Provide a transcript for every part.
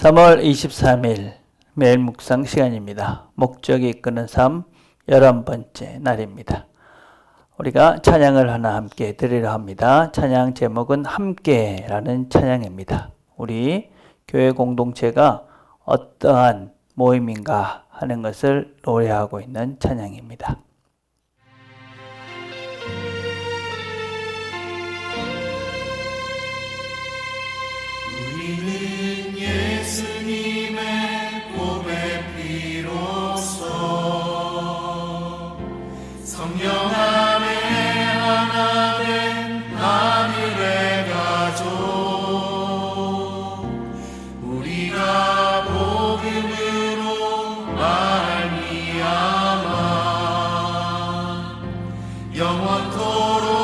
3월 23일 매일 묵상 시간입니다. 목적이 이끄는 삶 11번째 날입니다. 우리가 찬양을 하나 함께 드리려 합니다. 찬양 제목은 함께라는 찬양입니다. 우리 교회 공동체가 어떠한 모임인가 하는 것을 노래하고 있는 찬양입니다. 우리는 예수님의 보배 피로써 성령 안에 하나 된 하늘의 가족, 우리가 복음으로 말미암아 영원토록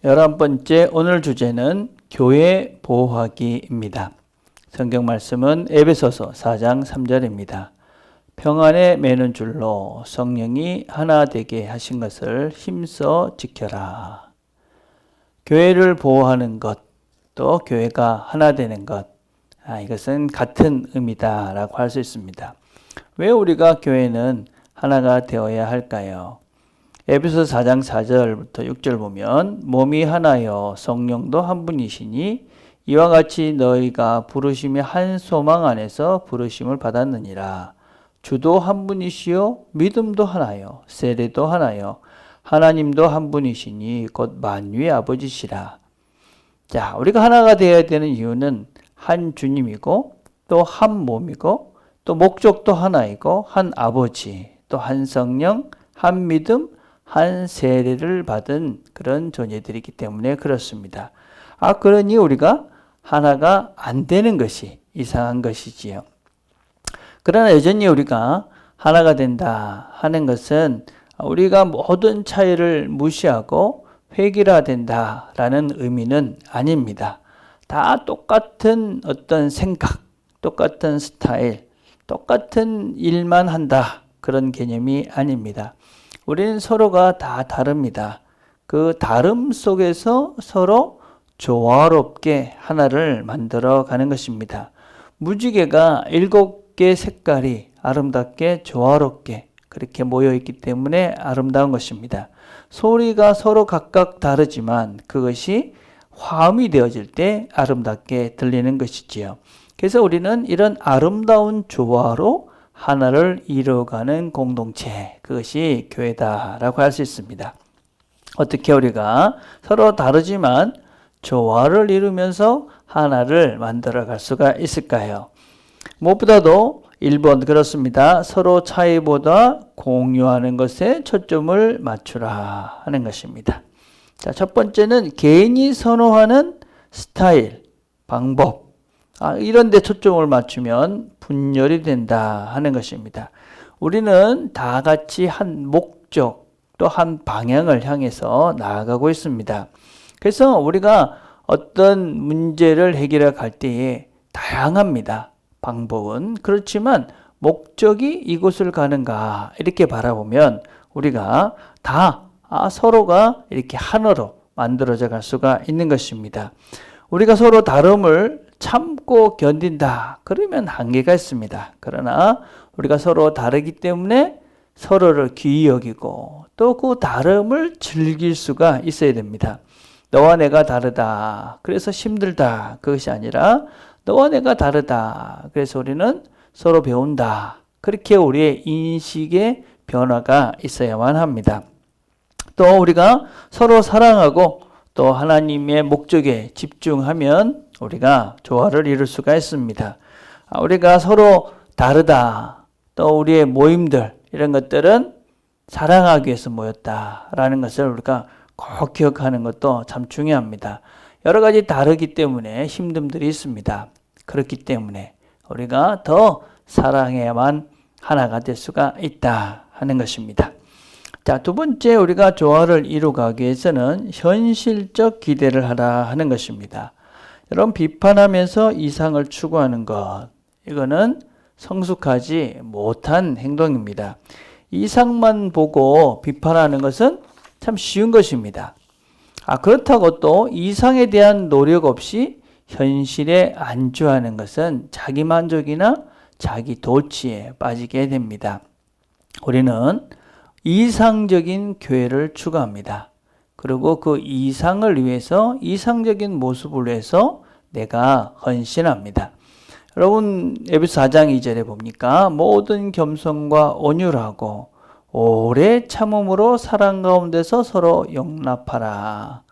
열한 번째 오늘 주제는 교회 보호하기입니다. 성경 말씀은 에베소서 4장 3절입니다. 평안에 매는 줄로 성령이 하나 되게 하신 것을 힘써 지켜라. 교회를 보호하는 것, 또 교회가 하나 되는 것, 이것은 같은 의미다라고 할 수 있습니다. 왜 우리가 교회는 하나가 되어야 할까요? 에베소서 4장 4절부터 6절 보면 몸이 하나여 성령도 한 분이시니 이와 같이 너희가 부르심이 한 소망 안에서 부르심을 받았느니라. 주도 한 분이시요 믿음도 하나요 세례도 하나요 하나님도 한 분이시니 곧 만유의 아버지시라. 자, 우리가 하나가 되어야 되는 이유는 한 주님이고 또 한 몸이고 또 목적도 하나이고 한 아버지 또 한 성령 한 믿음 한 세례를 받은 그런 존재들이기 때문에 그렇습니다. 그러니 우리가 하나가 안 되는 것이 이상한 것이지요. 그러나 여전히 우리가 하나가 된다 하는 것은 우리가 모든 차이를 무시하고 획일화된다라는 의미는 아닙니다. 다 똑같은 어떤 생각, 똑같은 스타일, 똑같은 일만 한다 그런 개념이 아닙니다. 우리는 서로가 다 다릅니다. 그 다름 속에서 서로 조화롭게 하나를 만들어 가는 것입니다. 무지개가 7개 색깔이 아름답게 조화롭게 그렇게 모여 있기 때문에 아름다운 것입니다. 소리가 서로 각각 다르지만 그것이 화음이 되어질 때 아름답게 들리는 것이지요. 그래서 우리는 이런 아름다운 조화로 하나를 이루어가는 공동체, 그것이 교회다라고 할 수 있습니다. 어떻게 우리가 서로 다르지만 조화를 이루면서 하나를 만들어 갈 수가 있을까요? 무엇보다도 1번 그렇습니다. 서로 차이보다 공유하는 것에 초점을 맞추라 하는 것입니다. 자, 첫 번째는 개인이 선호하는 스타일, 방법, 이런 데 초점을 맞추면 분열이 된다 하는 것입니다. 우리는 다 같이 한 목적, 또 한 방향을 향해서 나아가고 있습니다. 그래서 우리가 어떤 문제를 해결해 갈 때에 다양합니다. 방법은. 그렇지만 목적이 이곳을 가는가 이렇게 바라보면 우리가 다 서로가 이렇게 하나로 만들어져 갈 수가 있는 것입니다. 우리가 서로 다름을 참고 견딘다. 그러면 한계가 있습니다. 그러나 우리가 서로 다르기 때문에 서로를 귀히 여기고 또 그 다름을 즐길 수가 있어야 됩니다. 너와 내가 다르다. 그래서 힘들다. 그것이 아니라 너와 내가 다르다. 그래서 우리는 서로 배운다. 그렇게 우리의 인식의 변화가 있어야만 합니다. 또 우리가 서로 사랑하고 또 하나님의 목적에 집중하면 우리가 조화를 이룰 수가 있습니다. 우리가 서로 다르다. 또 우리의 모임들 이런 것들은 사랑하기 위해서 모였다라는 것을 우리가 꼭 기억하는 것도 참 중요합니다. 여러 가지 다르기 때문에 힘듦들이 있습니다. 그렇기 때문에 우리가 더 사랑해야만 하나가 될 수가 있다 하는 것입니다. 자, 두 번째 우리가 조화를 이루기 위해서는 현실적 기대를 하라 하는 것입니다. 여러분, 비판하면서 이상을 추구하는 것, 이거는 성숙하지 못한 행동입니다. 이상만 보고 비판하는 것은 참 쉬운 것입니다. 그렇다고 또 이상에 대한 노력 없이 현실에 안주하는 것은 자기만족이나 자기 도취에 빠지게 됩니다. 우리는 이상적인 교회를 추구합니다. 그리고 그 이상을 위해서 이상적인 모습을 위해서 내가 헌신합니다. 여러분, 에베소 4장 2절에 봅니까? 모든 겸손과 온유하고 오래 참음으로 사랑 가운데서 서로 용납하라.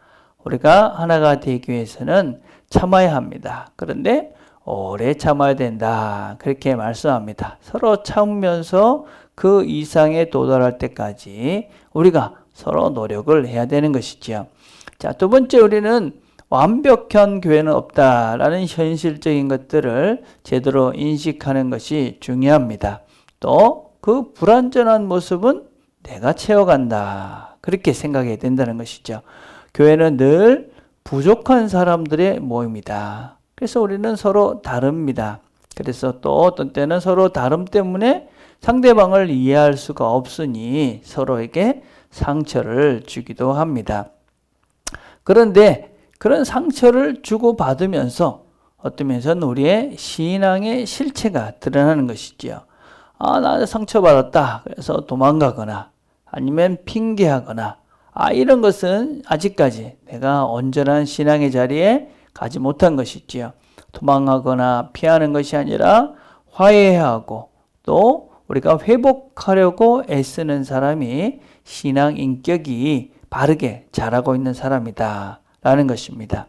우리가 하나가 되기 위해서는 참아야 합니다. 그런데 오래 참아야 된다. 그렇게 말씀합니다. 서로 참으면서 그 이상에 도달할 때까지 우리가 서로 노력을 해야 되는 것이지요. 자, 두 번째, 우리는 완벽한 교회는 없다라는 현실적인 것들을 제대로 인식하는 것이 중요합니다. 또 그 불완전한 모습은 내가 채워간다. 그렇게 생각해야 된다는 것이죠. 교회는 늘 부족한 사람들의 모임이다. 그래서 우리는 서로 다릅니다. 그래서 또 어떤 때는 서로 다름 때문에 상대방을 이해할 수가 없으니 서로에게 상처를 주기도 합니다. 그런데 그런 상처를 주고받으면서 어떤 면에서는 우리의 신앙의 실체가 드러나는 것이지요. 나 상처받았다. 그래서 도망가거나 아니면 핑계하거나 이런 것은 아직까지 내가 온전한 신앙의 자리에 가지 못한 것이지요. 도망하거나 피하는 것이 아니라 화해하고 또 우리가 회복하려고 애쓰는 사람이 신앙 인격이 바르게 자라고 있는 사람이다 라는 것입니다.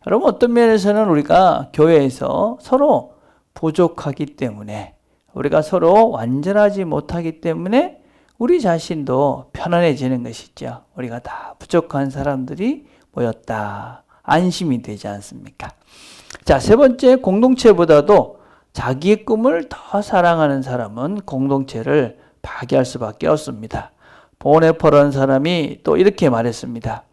여러분, 어떤 면에서는 우리가 교회에서 서로 부족하기 때문에 우리가 서로 완전하지 못하기 때문에 우리 자신도 편안해지는 것이죠. 우리가 다 부족한 사람들이 모였다. 안심이 되지 않습니까? 자, 세 번째, 공동체보다도 자기의 꿈을 더 사랑하는 사람은 공동체를 파괴할 수밖에 없습니다. 보네퍼라는 사람이 또 이렇게 말했습니다.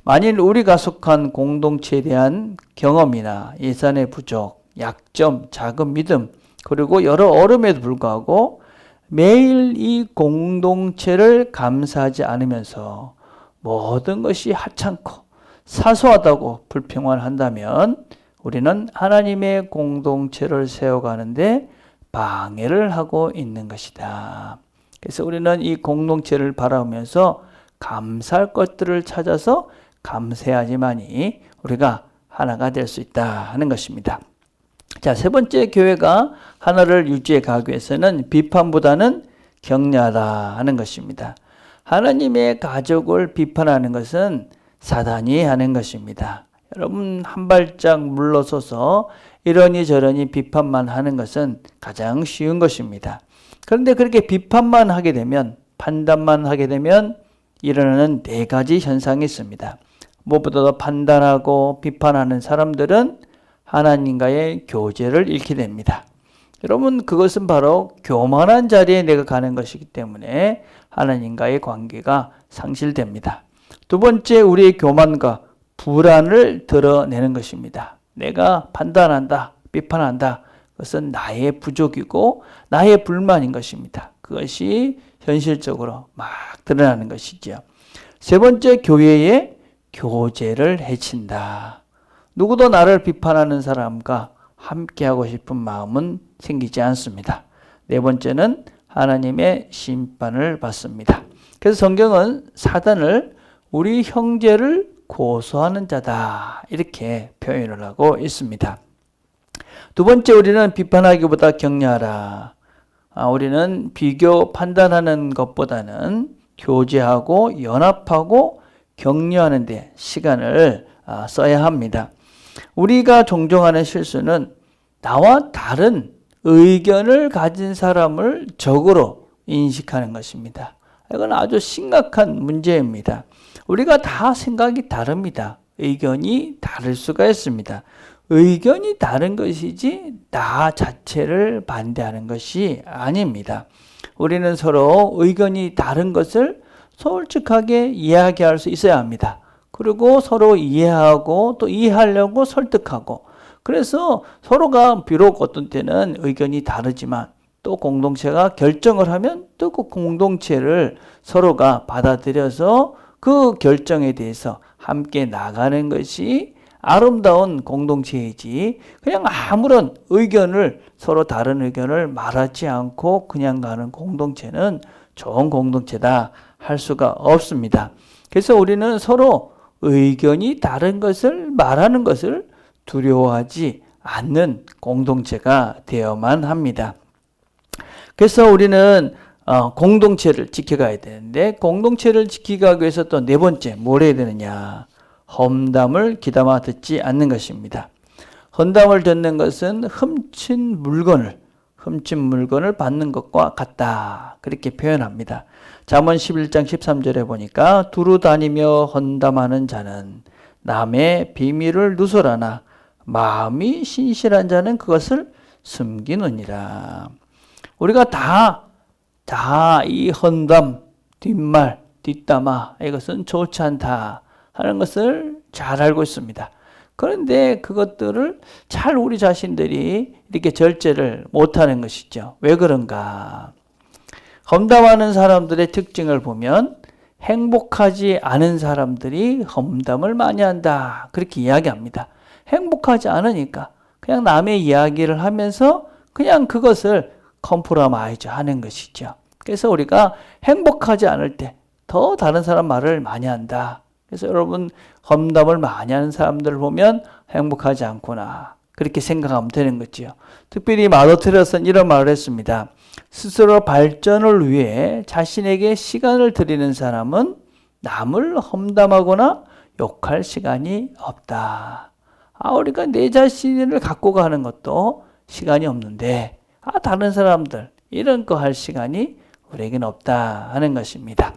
만일 우리가 속한 공동체에 대한 경험이나 예산의 부족, 약점, 작은 믿음, 그리고 여러 어려움에도 불구하고 매일 이 공동체를 감사하지 않으면서 모든 것이 하찮고 사소하다고 불평을 한다면 우리는 하나님의 공동체를 세워가는데 방해를 하고 있는 것이다. 그래서 우리는 이 공동체를 바라보면서 감사할 것들을 찾아서 감사해야지만이 우리가 하나가 될 수 있다 하는 것입니다. 자, 세 번째, 교회가 하나를 유지해 가기 위해서는 비판보다는 격려하라 하는 것입니다. 하나님의 가족을 비판하는 것은 사단이 하는 것입니다. 여러분 한 발짝 물러서서 이러니 저러니 비판만 하는 것은 가장 쉬운 것입니다. 그런데 그렇게 비판만 하게 되면, 판단만 하게 되면 일어나는 네 가지 현상이 있습니다. 무엇보다도 판단하고 비판하는 사람들은 하나님과의 교제를 잃게 됩니다. 여러분 그것은 바로 교만한 자리에 내가 가는 것이기 때문에 하나님과의 관계가 상실됩니다. 두 번째, 우리의 교만과 불안을 드러내는 것입니다. 내가 판단한다, 비판한다. 그것은 나의 부족이고 나의 불만인 것입니다. 그것이 현실적으로 막 드러나는 것이죠. 세 번째, 교회의 교제를 해친다. 누구도 나를 비판하는 사람과 함께하고 싶은 마음은 생기지 않습니다. 네 번째는 하나님의 심판을 받습니다. 그래서 성경은 사단을 우리 형제를 고소하는 자다 이렇게 표현을 하고 있습니다. 두 번째, 우리는 비판하기보다 격려하라. 우리는 비교 판단하는 것보다는 교제하고 연합하고 격려하는 데 시간을 써야 합니다. 우리가 종종 하는 실수는 나와 다른 의견을 가진 사람을 적으로 인식하는 것입니다. 이건 아주 심각한 문제입니다. 우리가 다 생각이 다릅니다. 의견이 다를 수가 있습니다. 의견이 다른 것이지 나 자체를 반대하는 것이 아닙니다. 우리는 서로 의견이 다른 것을 솔직하게 이야기할 수 있어야 합니다. 그리고 서로 이해하고 또 이해하려고 설득하고, 그래서 서로가 비록 어떤 때는 의견이 다르지만 또 공동체가 결정을 하면 또 그 공동체를 서로가 받아들여서 그 결정에 대해서 함께 나가는 것이 아름다운 공동체이지, 그냥 아무런 의견을, 서로 다른 의견을 말하지 않고 그냥 가는 공동체는 좋은 공동체다 할 수가 없습니다. 그래서 우리는 서로 의견이 다른 것을 말하는 것을 두려워하지 않는 공동체가 되어야만 합니다. 그래서 우리는 공동체를 지켜가야 되는데, 공동체를 지키기 위해서 또 네 번째 뭘 해야 되느냐? 험담을 귀담아 듣지 않는 것입니다. 험담을 듣는 것은 훔친 물건을 받는 것과 같다 그렇게 표현합니다. 잠언 11장 13절에 보니까 두루 다니며 험담하는 자는 남의 비밀을 누설하나 마음이 신실한 자는 그것을 숨기느니라. 우리가 다 이 험담, 뒷말, 뒷담화 이것은 좋지 않다 하는 것을 잘 알고 있습니다. 그런데 그것들을 잘 우리 자신들이 이렇게 절제를 못하는 것이죠. 왜 그런가? 험담하는 사람들의 특징을 보면 행복하지 않은 사람들이 험담을 많이 한다 그렇게 이야기합니다. 행복하지 않으니까 그냥 남의 이야기를 하면서 그냥 그것을 컴프로마이즈 하는 것이죠. 그래서 우리가 행복하지 않을 때 더 다른 사람 말을 많이 한다. 그래서 여러분 험담을 많이 하는 사람들을 보면 행복하지 않구나 그렇게 생각하면 되는 거죠. 특별히 마더테레사는 이런 말을 했습니다. 스스로 발전을 위해 자신에게 시간을 들이는 사람은 남을 험담하거나 욕할 시간이 없다. 우리가 내 자신을 갖고 가는 것도 시간이 없는데 다른 사람들 이런 거 할 시간이 우리에게는 없다 하는 것입니다.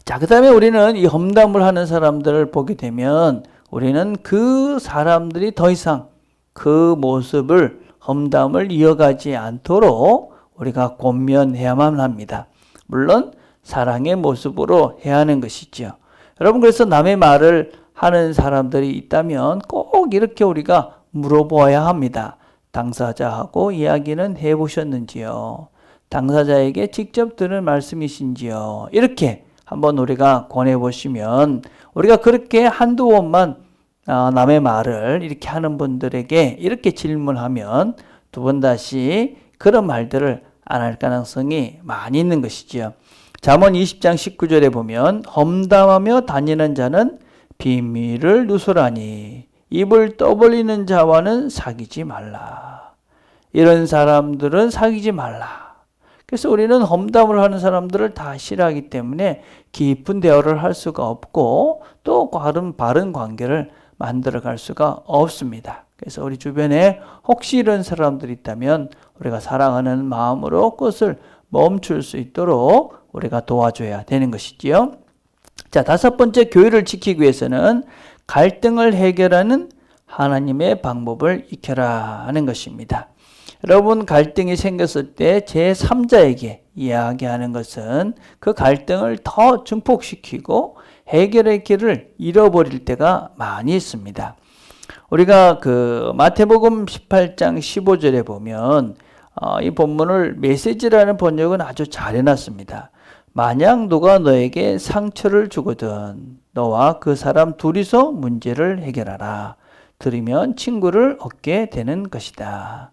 자, 그 다음에 우리는 이 험담을 하는 사람들을 보게 되면 우리는 그 사람들이 더 이상 그 모습을, 험담을 이어가지 않도록 우리가 권면해야만 합니다. 물론 사랑의 모습으로 해야 하는 것이죠. 여러분, 그래서 남의 말을 하는 사람들이 있다면 꼭 이렇게 우리가 물어보아야 합니다. 당사자하고 이야기는 해보셨는지요? 당사자에게 직접 들은 말씀이신지요? 이렇게 한번 우리가 권해보시면, 우리가 그렇게 한두 번만 남의 말을 이렇게 하는 분들에게 이렇게 질문하면 두 번 다시 그런 말들을 안 할 가능성이 많이 있는 것이죠. 잠언 20장 19절에 보면 험담하며 다니는 자는 비밀을 누설하니 입을 떠벌리는 자와는 사귀지 말라. 이런 사람들은 사귀지 말라. 그래서 우리는 험담을 하는 사람들을 다 싫어하기 때문에 깊은 대화를 할 수가 없고 또 바른 관계를 만들어 갈 수가 없습니다. 그래서 우리 주변에 혹시 이런 사람들이 있다면 우리가 사랑하는 마음으로 그것을 멈출 수 있도록 우리가 도와줘야 되는 것이지요. 자, 다섯 번째, 교회를 지키기 위해서는 갈등을 해결하는 하나님의 방법을 익혀라 하는 것입니다. 여러분, 갈등이 생겼을 때 제3자에게 이야기하는 것은 그 갈등을 더 증폭시키고 해결의 길을 잃어버릴 때가 많이 있습니다. 우리가 마태복음 18장 15절에 보면 이 본문을 메시지라는 번역은 아주 잘 해놨습니다. 만약 누가 너에게 상처를 주거든 너와 그 사람 둘이서 문제를 해결하라. 들으면 친구를 얻게 되는 것이다.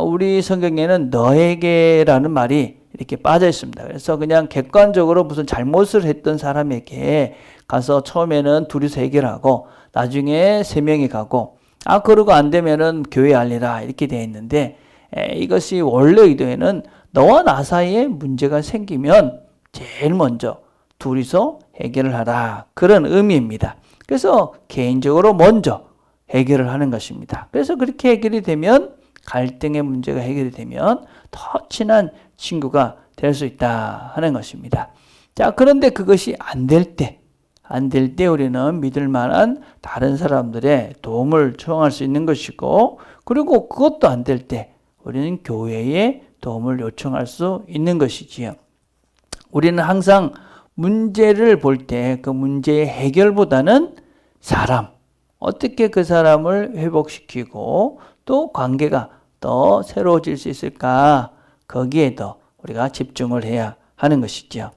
우리 성경에는 너에게라는 말이 이렇게 빠져 있습니다. 그래서 그냥 객관적으로 무슨 잘못을 했던 사람에게 가서 처음에는 둘이서 해결하고 나중에 세 명이 가고 그러고 안 되면은 교회에 알리라 이렇게 되어 있는데 이것이 원래 의도에는 너와 나 사이에 문제가 생기면 제일 먼저 둘이서 해결을 하라 그런 의미입니다. 그래서 개인적으로 먼저 해결을 하는 것입니다. 그래서 그렇게 해결이 되면 갈등의 문제가 해결이 되면 더 친한 친구가 될 수 있다 하는 것입니다. 자, 그런데 그것이 안 될 때 우리는 믿을 만한 다른 사람들의 도움을 청할 수 있는 것이고, 그리고 그것도 안 될 때 우리는 교회의 도움을 요청할 수 있는 것이지요. 우리는 항상 문제를 볼 때 그 문제의 해결보다는 사람, 어떻게 그 사람을 회복시키고 또 관계가 더 새로워질 수 있을까, 거기에 더 우리가 집중을 해야 하는 것이죠.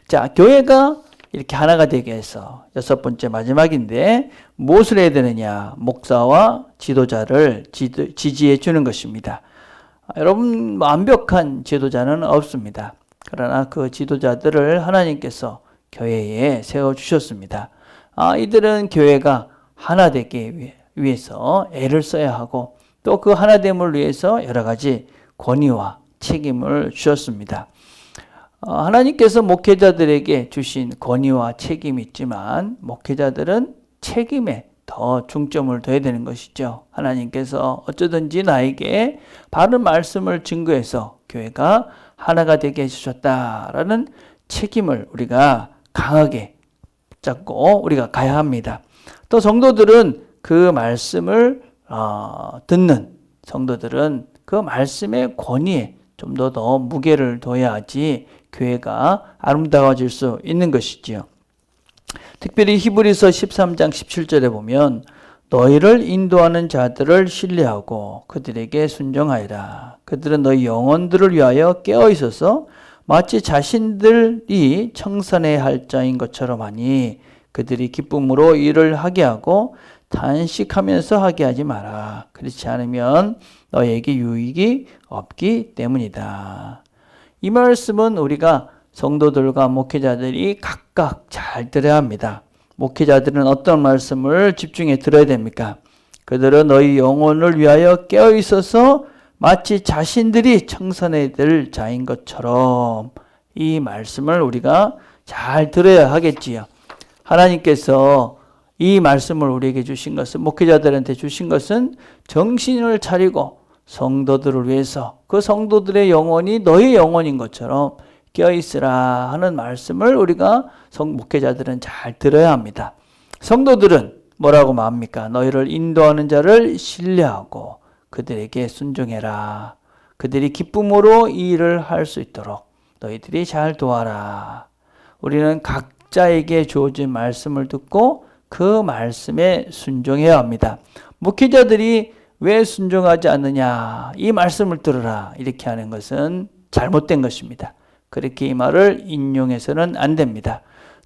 자, 교회가 이렇게 하나가 되게 해서 여섯 번째 마지막인데 무엇을 해야 되느냐? 목사와 지도자를 지지해 주는 것입니다. 여러분, 완벽한 지도자는 없습니다. 그러나 그 지도자들을 하나님께서 교회에 세워주셨습니다. 이들은 교회가 하나 되기 위해서 애를 써야 하고 또 그 하나됨을 위해서 여러 가지 권위와 책임을 주셨습니다. 하나님께서 목회자들에게 주신 권위와 책임이 있지만 목회자들은 책임에 더 중점을 둬야 되는 것이죠. 하나님께서 어쩌든지 나에게 바른 말씀을 증거해서 교회가 하나가 되게 해주셨다라는 책임을 우리가 강하게 붙잡고 우리가 가야 합니다. 또 성도들은 그 말씀을 듣는 성도들은 그 말씀의 권위에 좀 더 무게를 둬야지 교회가 아름다워질 수 있는 것이지요. 특별히 히브리서 13장 17절에 보면 너희를 인도하는 자들을 신뢰하고 그들에게 순종하여라. 그들은 너희 영혼들을 위하여 깨어 있어서 마치 자신들이 청산해야 할 자인 것처럼 하니 그들이 기쁨으로 일을 하게 하고 단식하면서 하게 하지 마라. 그렇지 않으면 너에게 유익이 없기 때문이다. 이 말씀은 우리가 성도들과 목회자들이 각각 잘 들어야 합니다. 목회자들은 어떤 말씀을 집중해 들어야 됩니까? 그들은 너희 영혼을 위하여 깨어 있어서 마치 자신들이 청산해야 될 자인 것처럼, 이 말씀을 우리가 잘 들어야 하겠지요. 하나님께서 이 말씀을 우리에게 주신 것은, 목회자들한테 주신 것은 정신을 차리고 성도들을 위해서 그 성도들의 영혼이 너희 영혼인 것처럼 깨어있으라 하는 말씀을 우리가 목회자들은 잘 들어야 합니다. 성도들은 뭐라고 말합니까? 너희를 인도하는 자를 신뢰하고 그들에게 순종해라. 그들이 기쁨으로 이 일을 할 수 있도록 너희들이 잘 도와라. 우리는 각자에게 주어진 말씀을 듣고 그 말씀에 순종해야 합니다. 목회자들이 왜 순종하지 않느냐, 이 말씀을 들으라 이렇게 하는 것은 잘못된 것입니다. 그렇게 이 말을 인용해서는 안 됩니다.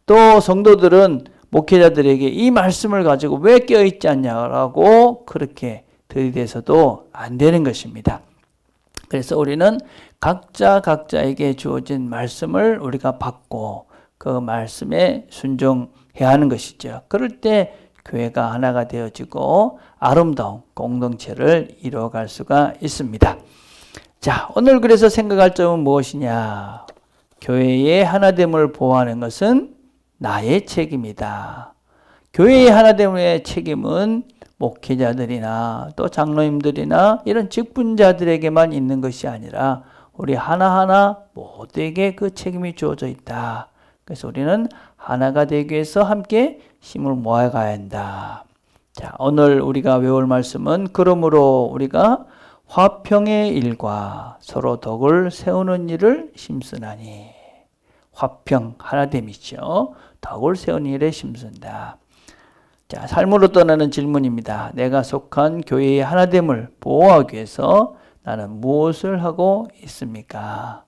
또 성도들은 목회자들에게 이 말씀을 가지고 왜 깨어있지 않냐라고 그렇게 들이대서도 안 되는 것입니다. 그래서 우리는 각자에게 주어진 말씀을 우리가 받고 그 말씀에 순종해야 하는 것이죠. 그럴 때 교회가 하나가 되어지고 아름다운 공동체를 이루어갈 수가 있습니다. 자, 오늘 그래서 생각할 점은 무엇이냐? 교회의 하나됨을 보호하는 것은 나의 책임이다. 교회의 하나됨의 책임은 목회자들이나 또 장로님들이나 이런 직분자들에게만 있는 것이 아니라 우리 하나하나 모두에게 그 책임이 주어져 있다. 그래서 우리는 하나가 되기 위해서 함께 힘을 모아가야 한다. 자, 오늘 우리가 외울 말씀은 그러므로 우리가 화평의 일과 서로 덕을 세우는 일을 힘쓰나니. 화평, 하나됨이죠. 덕을 세우는 일에 힘쓴다. 자, 삶으로 떠나는 질문입니다. 내가 속한 교회의 하나됨을 보호하기 위해서 나는 무엇을 하고 있습니까?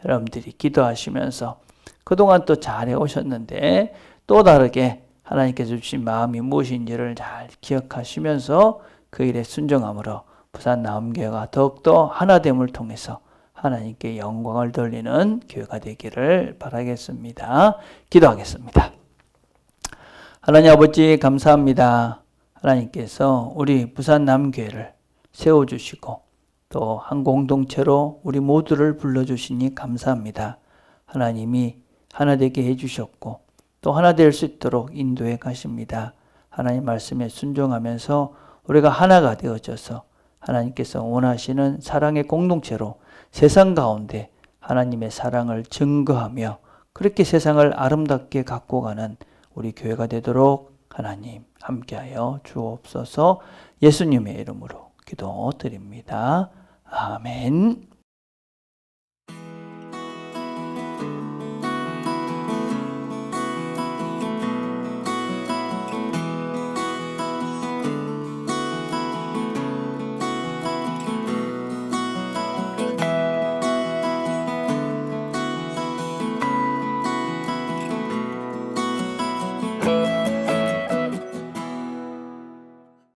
여러분들이 기도하시면서 그동안 또 잘해 오셨는데 또 다르게 하나님께서 주신 마음이 무엇인지를 잘 기억하시면서 그 일에 순종함으로 부산 나음교회가 더욱더 하나됨을 통해서 하나님께 영광을 돌리는 교회가 되기를 바라겠습니다. 기도하겠습니다. 하나님 아버지 감사합니다. 하나님께서 우리 부산 남교회를 세워주시고 또 한 공동체로 우리 모두를 불러주시니 감사합니다. 하나님이 하나 되게 해주셨고 또 하나 될 수 있도록 인도해 가십니다. 하나님 말씀에 순종하면서 우리가 하나가 되어져서 하나님께서 원하시는 사랑의 공동체로 세상 가운데 하나님의 사랑을 증거하며 그렇게 세상을 아름답게 갖고 가는 우리 교회가 되도록 하나님 함께하여 주옵소서. 예수님의 이름으로 기도드립니다. 아멘.